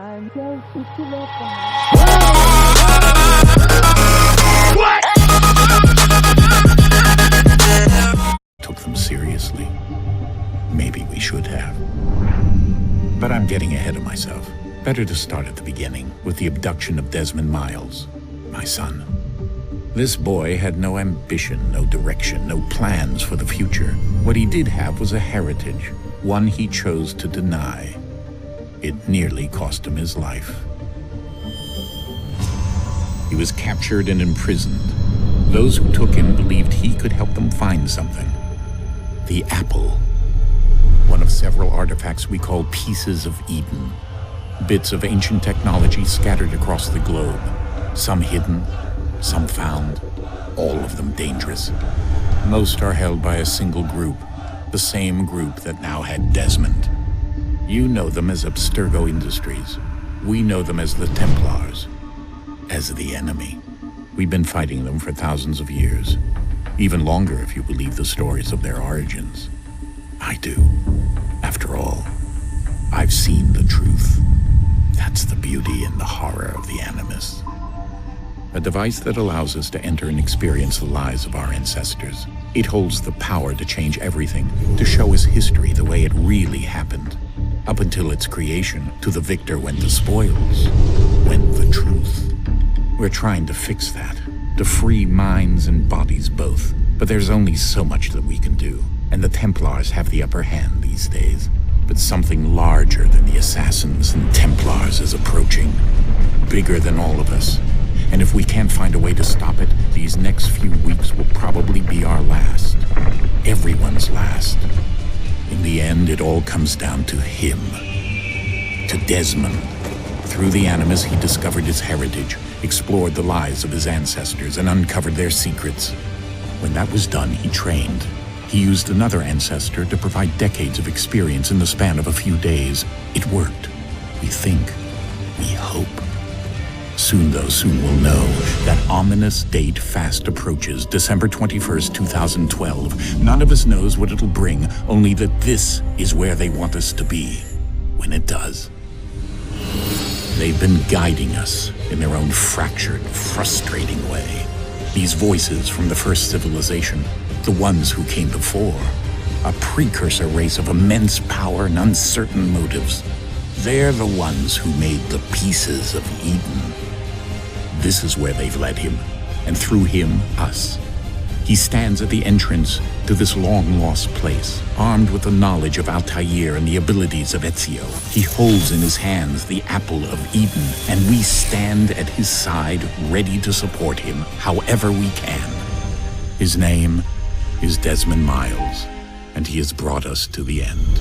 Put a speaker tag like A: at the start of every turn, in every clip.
A: I'm so sick of it.
B: Took them seriously. Maybe we should have. But I'm getting ahead of myself. Better to start at the beginning, with the abduction of Desmond Miles, my son. This boy had no ambition, no direction, no plans for the future. What he did have was a heritage, one he chose to deny. It nearly cost him his life. He was captured and imprisoned. Those who took him believed he could help them find something. The apple. One of several artifacts we call pieces of Eden. Bits of ancient technology scattered across the globe. Some hidden, some found, all of them dangerous. Most are held by a single group, the same group that now had Desmond. You know them as Abstergo Industries. We know them as the Templars, as the enemy. We've been fighting them for thousands of years, even longer if you believe the stories of their origins. I do. After all, I've seen the truth. That's the beauty and the horror of the Animus. A device that allows us to enter and experience the lives of our ancestors. It holds the power to change everything, to show us history the way it really happened. Up until its creation, to the victor went the spoils, went the truth. We're trying to fix that, to free minds and bodies both. But there's only so much that we can do, and the Templars have the upper hand these days. But something larger than the Assassins and Templars is approaching, bigger than all of us. And if we can't find a way to stop it, these next few weeks will probably be our last. Everyone's last. In the end, it all comes down to him. To Desmond. Through the Animus, he discovered his heritage, explored the lives of his ancestors, and uncovered their secrets. When that was done, he trained. He used another ancestor to provide decades of experience in the span of a few days. It worked. We think. We hope. Soon we'll know. That ominous date fast approaches, December 21st, 2012. None of us knows what it'll bring, only that this is where they want us to be, when it does. They've been guiding us in their own fractured, frustrating way. These voices from the first civilization, the ones who came before, a precursor race of immense power and uncertain motives. They're the ones who made the pieces of Eden. This is where they've led him, and through him, us. He stands at the entrance to this long-lost place, armed with the knowledge of Altair and the abilities of Ezio. He holds in his hands the apple of Eden, and we stand at his side, ready to support him however we can. His name is Desmond Miles, and he has brought us to the end.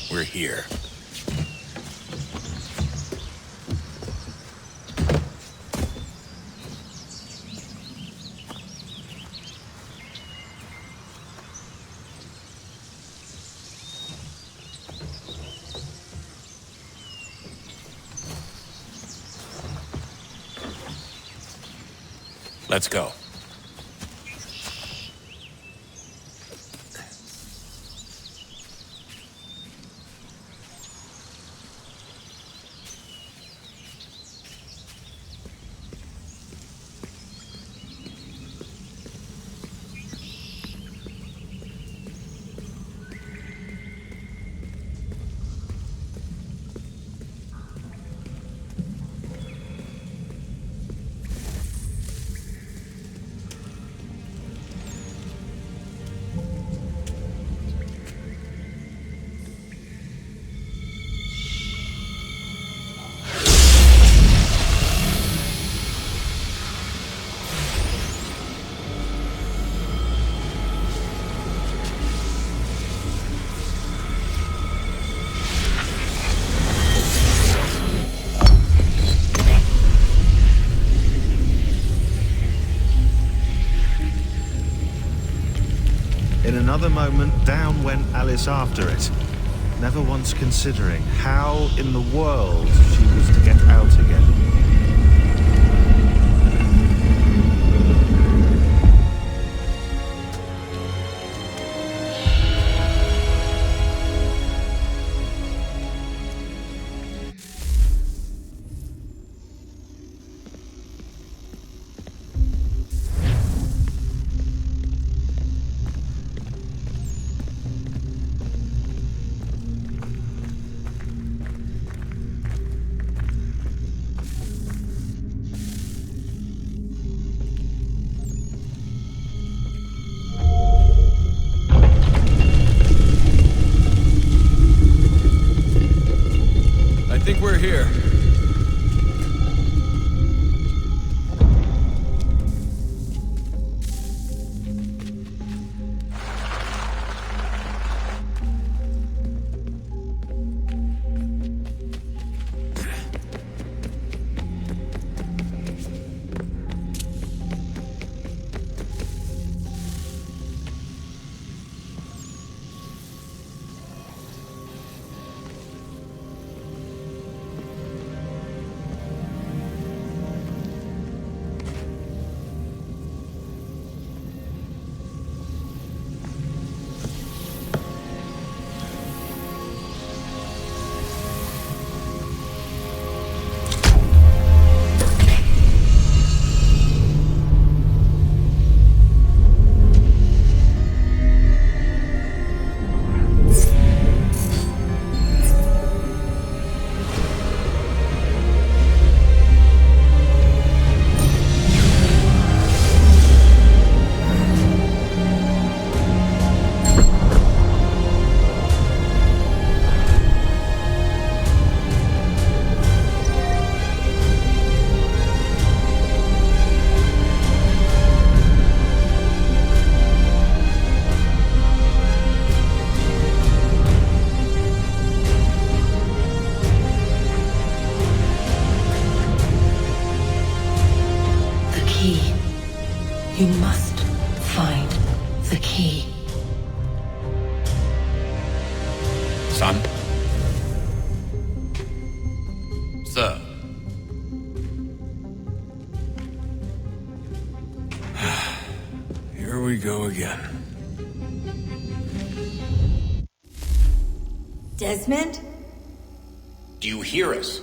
B: We're here. Let's go.
A: another moment, down went Alice after it, never once considering how in the world she was to get out again.
C: I think we're here.
D: You must find the key.
B: Son?
E: Sir.
C: Here we go again.
D: Desmond?
B: Do you hear us?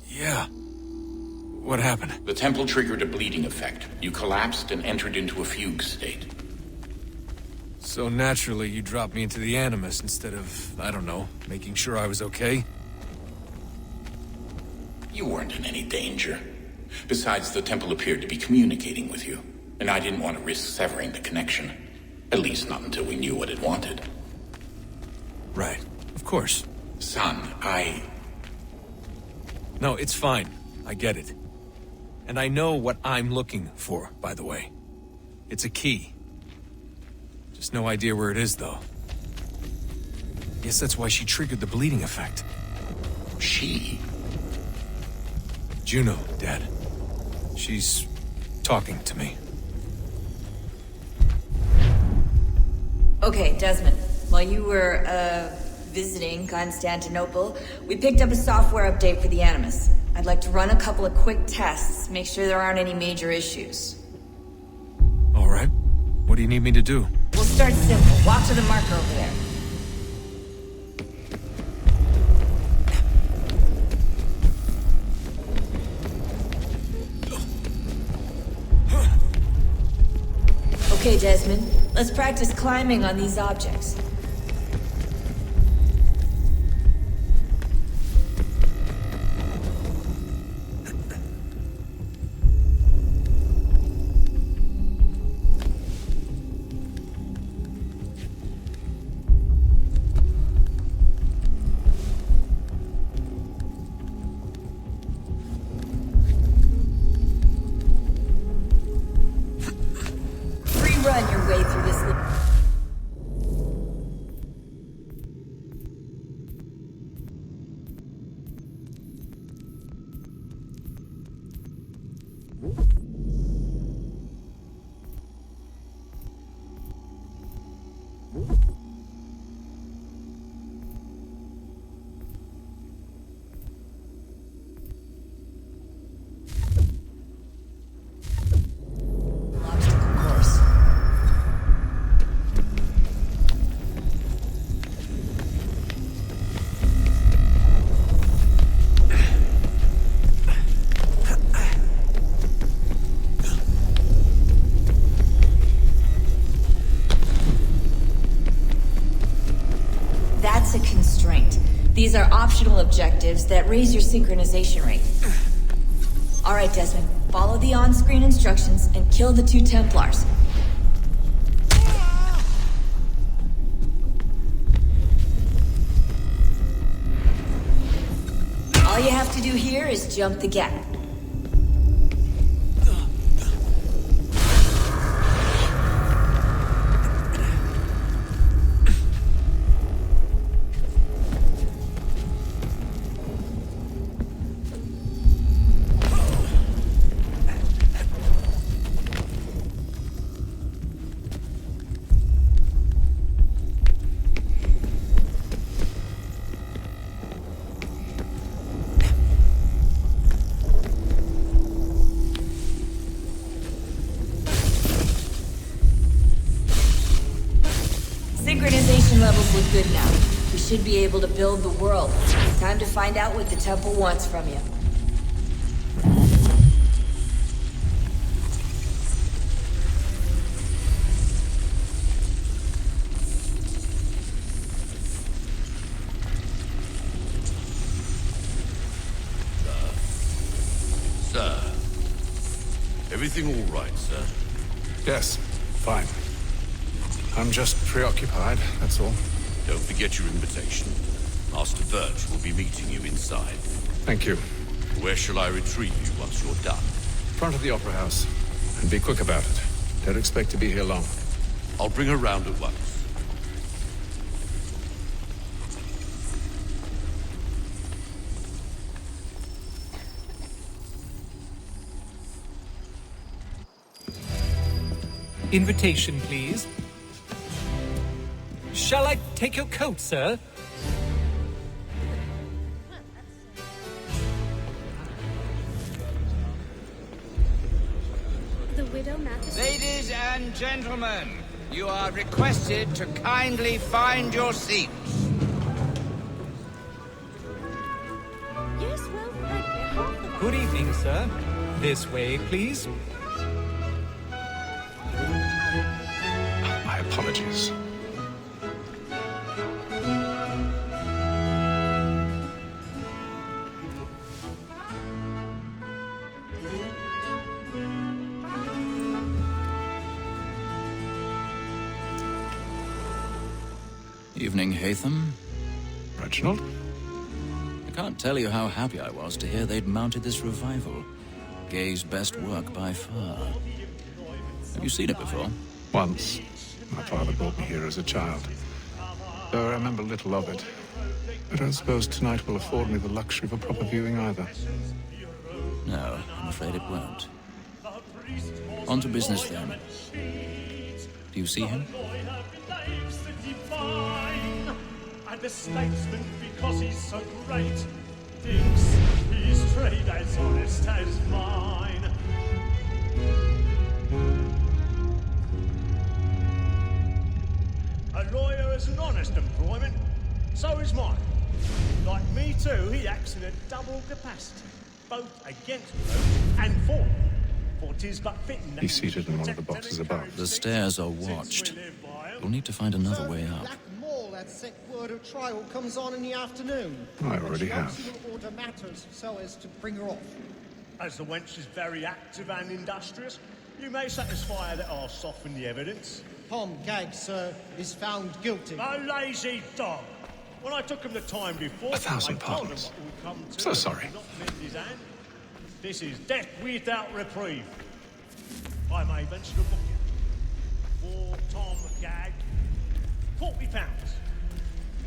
C: Yeah. What happened?
B: The temple triggered a bleeding effect. You collapsed and entered into a fugue state.
C: So naturally, you dropped me into the Animus instead of, I don't know, making sure I was okay?
B: You weren't in any danger. Besides, the temple appeared to be communicating with you, and I didn't want to risk severing the connection. At least not until we knew what it wanted.
C: Right. Of course.
B: Son,
C: No, it's fine. I get it. And I know what I'm looking for, by the way. It's a key. Just no idea where it is, though. Guess that's why she triggered the bleeding effect.
B: She?
C: Juno, Dad. She's talking to me.
D: Okay, Desmond. While you were, visiting Constantinople, we picked up a software update for the Animus. I'd like to run a couple of quick tests, make sure there aren't any major issues.
C: All right. What do you need me to do?
D: We'll start simple. Walk to the marker over there. Okay, Desmond. Let's practice climbing on these objects. Run your way through this. These are optional objectives that raise your synchronization rate. Alright, Desmond. Follow the on-screen instructions and kill the 2 Templars. All you have to do here is jump the gap. Synchronization levels look good now. We should be able to build the world. Time to find out what the temple wants from you.
E: Sir. Everything all right, sir?
C: Yes, fine. I'm just preoccupied, that's all.
E: Don't forget your invitation. Master Birch will be meeting you inside.
C: Thank you.
E: Where shall I retrieve you once you're done?
C: Front of the Opera House. And be quick about it. Don't expect to be here long.
E: I'll bring her round at once.
F: Invitation, please. Shall I take your coat, sir?
G: The Widow Matheson.
H: Ladies and gentlemen, you are requested to kindly find your seats.
G: Yes, well, like half the...
F: Good evening, sir. This way, please.
C: My apologies.
I: Evening, Hatham.
C: Reginald?
I: I can't tell you how happy I was to hear they'd mounted this revival. Gay's best work by far. Have you seen it before?
C: Once. My father brought me here as a child. Though I remember little of it. I don't suppose tonight will afford me the luxury of a proper viewing either.
I: No, I'm afraid it won't. On to business then. Do you see him?
J: And a statesman because he's so great thinks his trade as honest as mine. A lawyer is an honest employment, so is mine. Like me too, he acts in a double capacity, both against and for. For 'tis but fitting that
C: He's seated in one of the boxes above.
I: The stairs are watched. We'll need to find another way up.
K: That set word of trial comes on in the afternoon.
C: I already have.
K: She will order matters so as to bring her off.
J: As the wench is very active and industrious, you may satisfy her that I'll soften the evidence.
K: Tom Gagg, sir, is found guilty.
J: A lazy dog! When I took him the time before,
C: 1,000
J: I told him
C: pardons.
J: what would come to
C: So
J: him,
C: sorry.
J: not lend his hand. This is death without reprieve. I may venture to book it. For Tom Gagg, £40.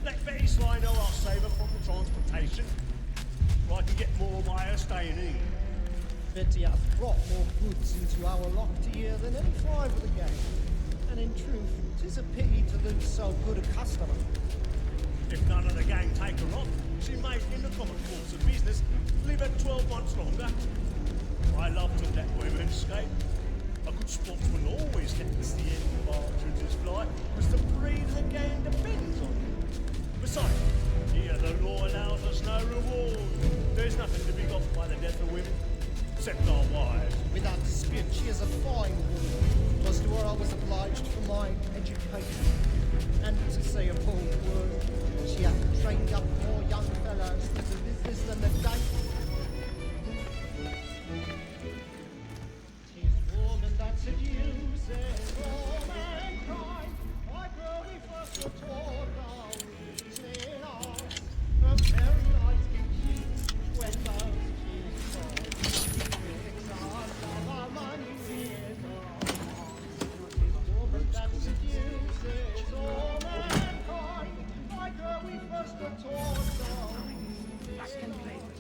J: Let Betty Sly know I'll save her from the transportation, or I can get more by her staying in.
K: Betty hath brought more goods into our locked here than any five of the gang. And in truth, 'tis a pity to lose so good a customer.
J: If none of the gang take her on, she may, in the common course of business, live her 12 months longer. I love to let women escape. A good sportsman always gets the end of Archer's fly, because the breed of the game depends on it. Besides, here the law allows us no reward. There's nothing to be got by the death of women, except our wives.
K: Without dispute, she is a fine woman. 'Twas to her I was obliged for my education. And to say a bold word, she hath trained up more young fellows to the business than the gate. 'Tis woman that seduces all mankind. I grow first were taught our reasoning eyes. A very nice king when those kings fall. Tricks us of our money with us. 'Tis woman that seduces all mankind. I grow first were taught our reasoning eyes.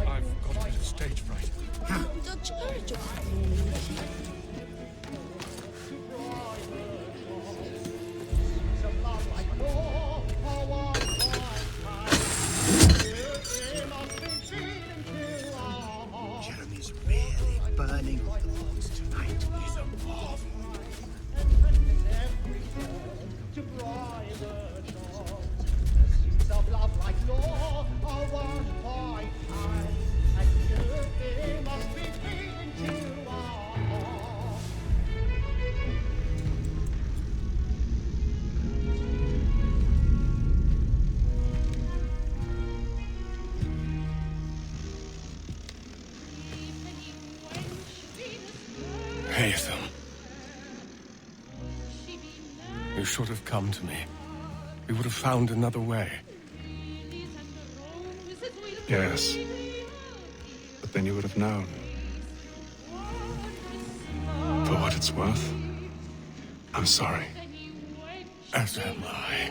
C: I've got a bit of stage fright.
G: The church.
J: Jeremy's really burning with the thoughts tonight. He's a marvel.
K: To private jobs, pursuits of love like law are won by time, and they must be paid into our heart.
C: Hazel. You should have come to me. We would have found another way.
L: Yes. But then you would have known. For what it's worth, I'm sorry.
C: As am I.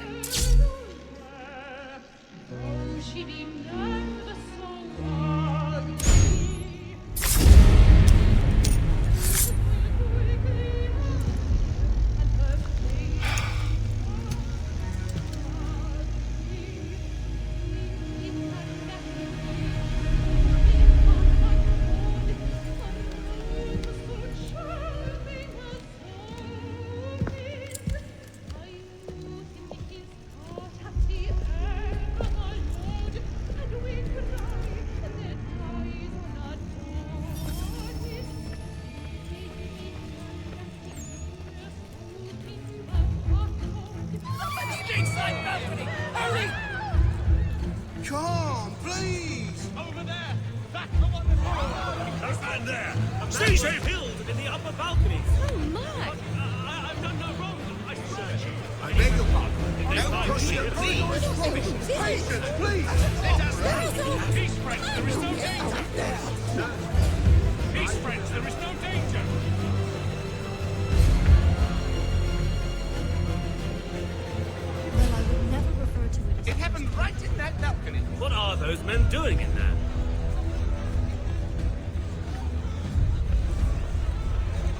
J: Come, please!
H: Over there! That's the one that's
J: Stand there! Seize him! Killed in the upper balcony!
G: Oh my!
J: I've done no wrong! I search you! I beg your pardon! Don't push your please! Patience, please!
H: Let us Peace, friends, there is no danger! Peace, friends, there is no danger!
G: Well, I would never refer to it as
H: It happened right in that balcony.
J: What are those men doing in there?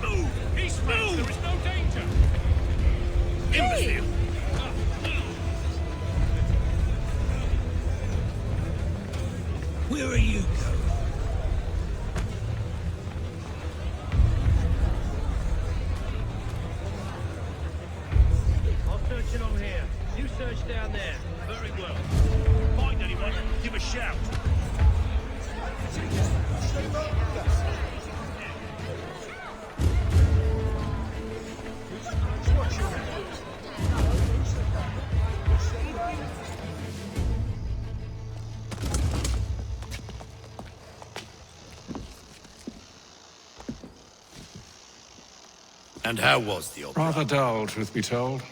J: Move!
H: Peace, friends, there is no danger!
J: Imbecile! Where are you going? I'll search along here. You search down there. Very well. Find anyone, give a shout.
E: And how was the opera?
L: Rather dull, truth be told.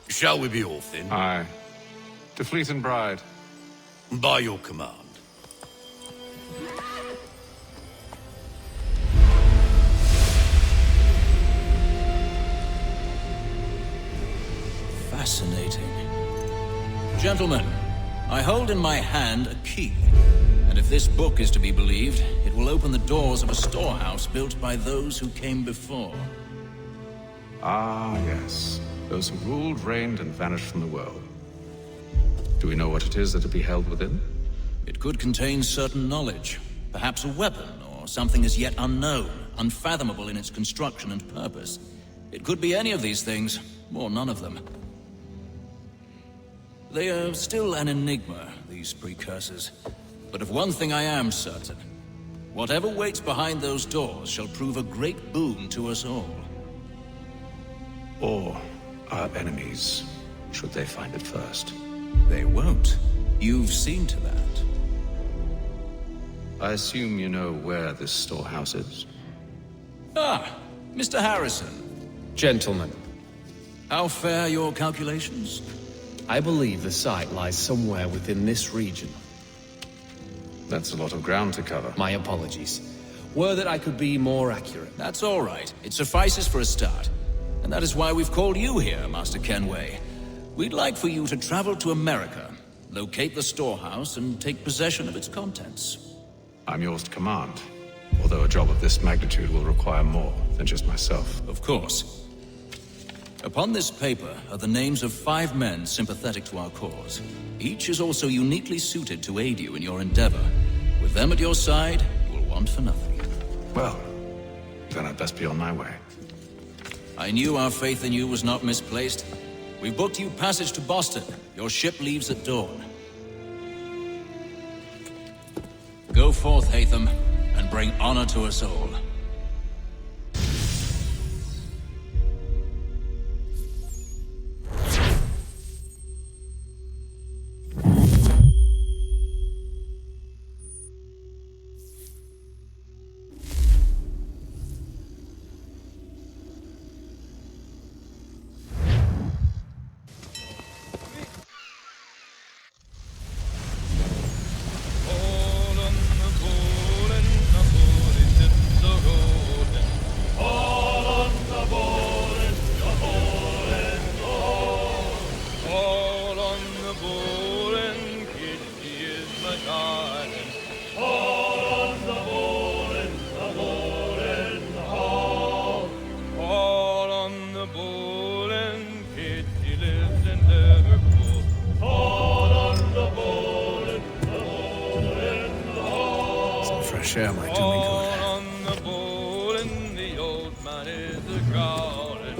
E: Shall we be off then?
L: Aye. To Fleet and Bride.
E: By your command.
I: Fascinating. Gentlemen, I hold in my hand a key. And if this book is to be believed, it will open the doors of a storehouse built by those who came before.
L: Ah, yes. Those who ruled, reigned, and vanished from the world. Do we know what it is that to be held within?
I: It could contain certain knowledge. Perhaps a weapon, or something as yet unknown, unfathomable in its construction and purpose. It could be any of these things, or none of them. They are still an enigma, these precursors. But of one thing I am certain. Whatever waits behind those doors shall prove a great boon to us all.
L: Or our enemies, should they find it first.
I: They won't. You've seen to that.
L: I assume you know where this storehouse is?
I: Ah, Mr. Harrison.
M: Gentlemen,
I: How fare your calculations?
M: I believe the site lies somewhere within this region.
L: That's a lot of ground to cover.
M: My apologies. Were that I could be more accurate.
I: That's all right. It suffices for a start. And that is why we've called you here, Master Kenway. We'd like for you to travel to America, locate the storehouse, and take possession of its contents.
L: I'm yours to command, although a job of this magnitude will require more than just myself.
I: Of course. Upon this paper are the names of 5 men sympathetic to our cause. Each is also uniquely suited to aid you in your endeavor. With them at your side, you will want for nothing.
L: Well, then I'd best be on my way.
I: I knew our faith in you was not misplaced. We've booked you passage to Boston. Your ship leaves at dawn. Go forth, Hatham, and bring honor to us all.
C: Share my doing good.
N: On the bowl and the old man is a growling.